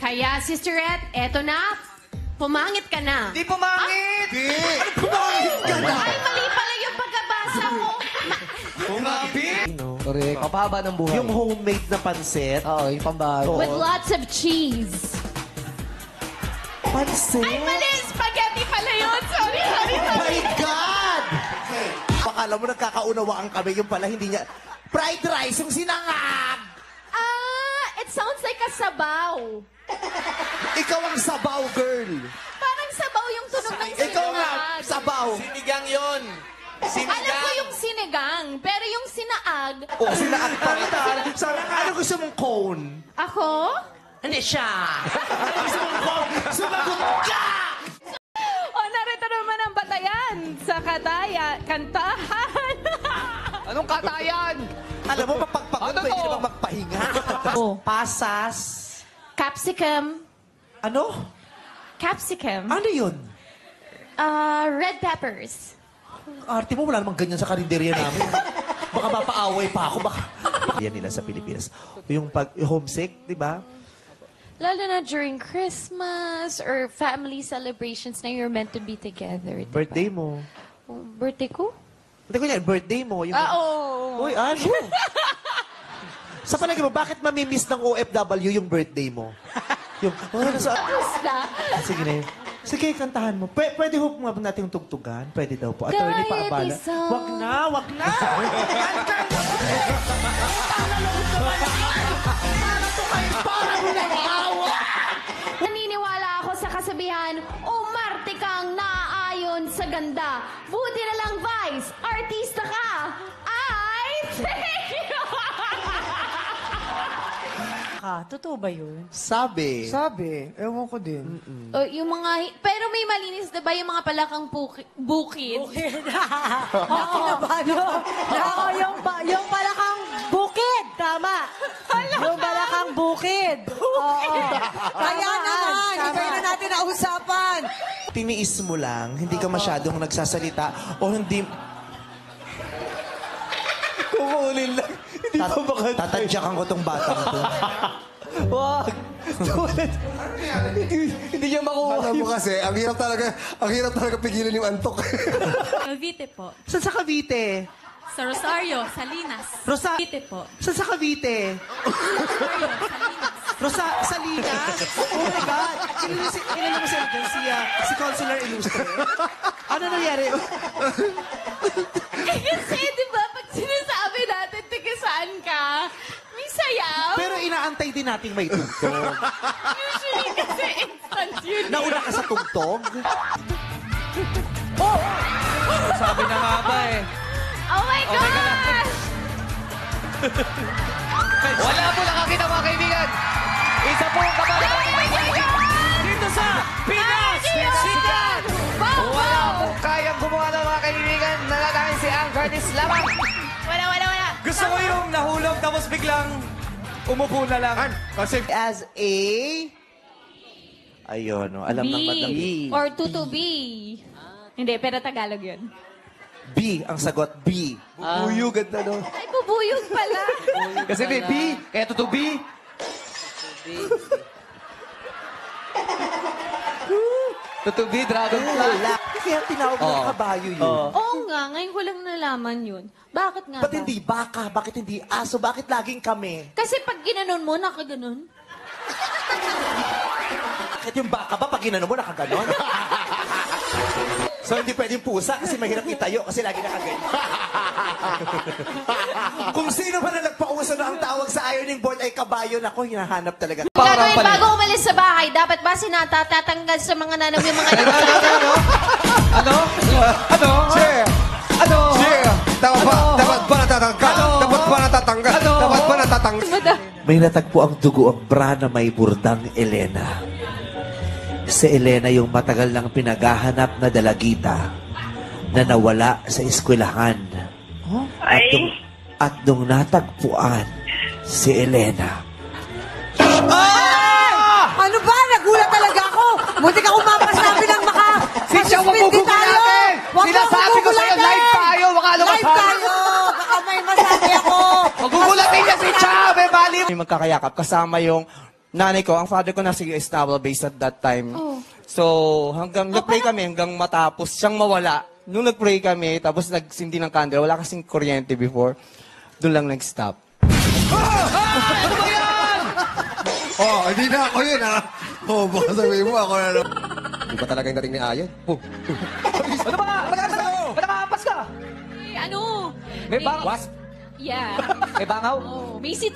Kaya, Sister Ed, eto na. Pumangit ka na. Di pumangit! Ano pumangit ka na? Ay, mali pala yung pagkabasa ko. Pumangit! Correct. Papahaba ng buhay. Yung homemade na pansit. Oo, yung pambago. With lots of cheese. Pansit? Ay, mali! Spaghetti pala yun. Sorry. My God! Akala mo nagkakaunawaan kami, yung pala hindi niya... Fried rice, yung sinangag! It sounds like a sabaw. Ikaw ang sabaw, girl. Parang sabaw yung tunog ng sinigang. Ikaw nga, sabaw. Sinigang yun! Alam ko yung sinigang, pero yung sinaag... O, sinangag pa rin. Ano gusto mong cone? Ako? Hindi siya. Ano gusto mong cone? Sumagot ka! O, narito naman ang batayan sa kantahan. Anong katayan? Alam mo, mapagpagod, Ano pwede to? namang magpahinga. Pasas. Capsicum. Ano? Capsicum. Ano yun? Red peppers. Arte mo, wala namang ganyan sa karinderya namin. Baka mapaaway pa ako. Baka... Yan nila sa Pilipinas. Yung homesick, di ba? Lalo na during Christmas or family celebrations na you're meant to be together. Diba? Birthday mo. Birthday ko? Hindi ko yan, birthday mo. Yung... Oo. Uy, ano? Sa palagi mo, bakit mamimiss ng OFW yung birthday mo? Yung, nasa... Basta. Sige na yun. Sige, kantahan mo. Pwede ho nga natin tugtugan? Pwede daw po. Attorney Kahit Paabala. isang- Wag na! Naniniwala ako sa kasabihan, umarte kang naaayon sa ganda. Buti na lang, Vice, artista ka. I thank you! Totoo ba yun? Sabi. Sabi, ewan ko din. Yung mga, pero may malinis, diba, yung mga palakang bukid? Ako na ba? Ako, yung palakang bukid. Tama. Yung palakang bukid. Oo. Kaya naman, iba na natin na usapan. Tiniis mo lang, hindi ka masyadong nagsasalita o hindi... Kumulin lang. Hindi pa makatay. Tatadyakan ko tong batang to. Wag! Hindi niya makuha. Alam mo kasi, ang hirap talaga pigilan yung antok. Cavite po. Saan sa Cavite? Sa Rosario, Salinas. Cavite po. Saan sa Cavite? Rosario, Salinas. Salinas? Oh my God! Kilala mo si Consular Illustre? Ano nangyari? Kasi, di ba, pag sinasabi natin, tiga saan ka, may sayaw. Pero inaantay din nating may tugtog. Usually kasi instant yun. Nauna ka sa tugtog? Sabi na nga ba eh. Oh my gosh! Wala po nakakita mga kaibigan. Isa po ang kabalaan dito sa Pinas! Sikat! Wala po kayang gumawa ng mga kaibigan. Nalalain si Ang Curtis lamang. Wala. Gusto ko yung nahulog tapos biglang umupo na lang. Kasi As a... Ayun, no? Alam ng madam. B. Or to B. Hindi, pero Tagalog yun. B, ang sagot, B. bubuyog at ano. Ay, bubuyog pala. Kasi may B, kaya tutubi. Tutubi, dragon fly. Kaya tinawag ng kabayo yun. Oo nga, ngayon ko lang nalaman yun. Bakit nga Ba't ba? hindi baka? Bakit hindi aso? Bakit laging kami? Kasi pag ginanon mo, nakaganon. Bakit yung baka ba pag ginano mo nakaganon? So hindi pwedeng pusa kasi mahirap itayo kasi lagi nakaganyan. Kung sino man na nagpauso na ang tawag sa ironing board ay kabayo, nako, hinahanap talaga. Gagawin bago umalis sa bahay, dapat ba tatanggal sa mga nanam yung mga nagsasabi? Ano? Ano? Cheer! Ano? Cheer! Dapat ba natatanggal? Dapat ba natatanggal? Dapat ba natatanggal? May natagpo ang dugo ang bra na may burdang Elena. Si Elena yung matagal nang pinaghahanap na dalagita na nawala sa eskwelahan. At nung natagpuan si Elena. Ano ba? Nagulat talaga ako. Munti ka kumapasabi ng Siya, wag mo gugulatin! Sinasabi ko sa'yo, live tayo! Baka Live lumasabi! tayo. Baka may masabi ako. Magugulatin niya si Cha! May mali! May magkakayakap kasama yung nanay ko, ang father ko nasa US Naval Base at that time. Oh. So, hanggang nag-pray kami, hanggang matapos siyang mawala. Nung nag-pray kami, tapos nagsindi ng candle, wala kasing kuryente before, doon lang nag-stop. Oh, hindi na ako yun, ha? Oh, baka sabihin mo ako na. Hindi pa talaga yung dating ni Ayon. Oh. Ano ba? Matakapas ka! Ano? May bang... Yeah. May bangaw? Oh, may sit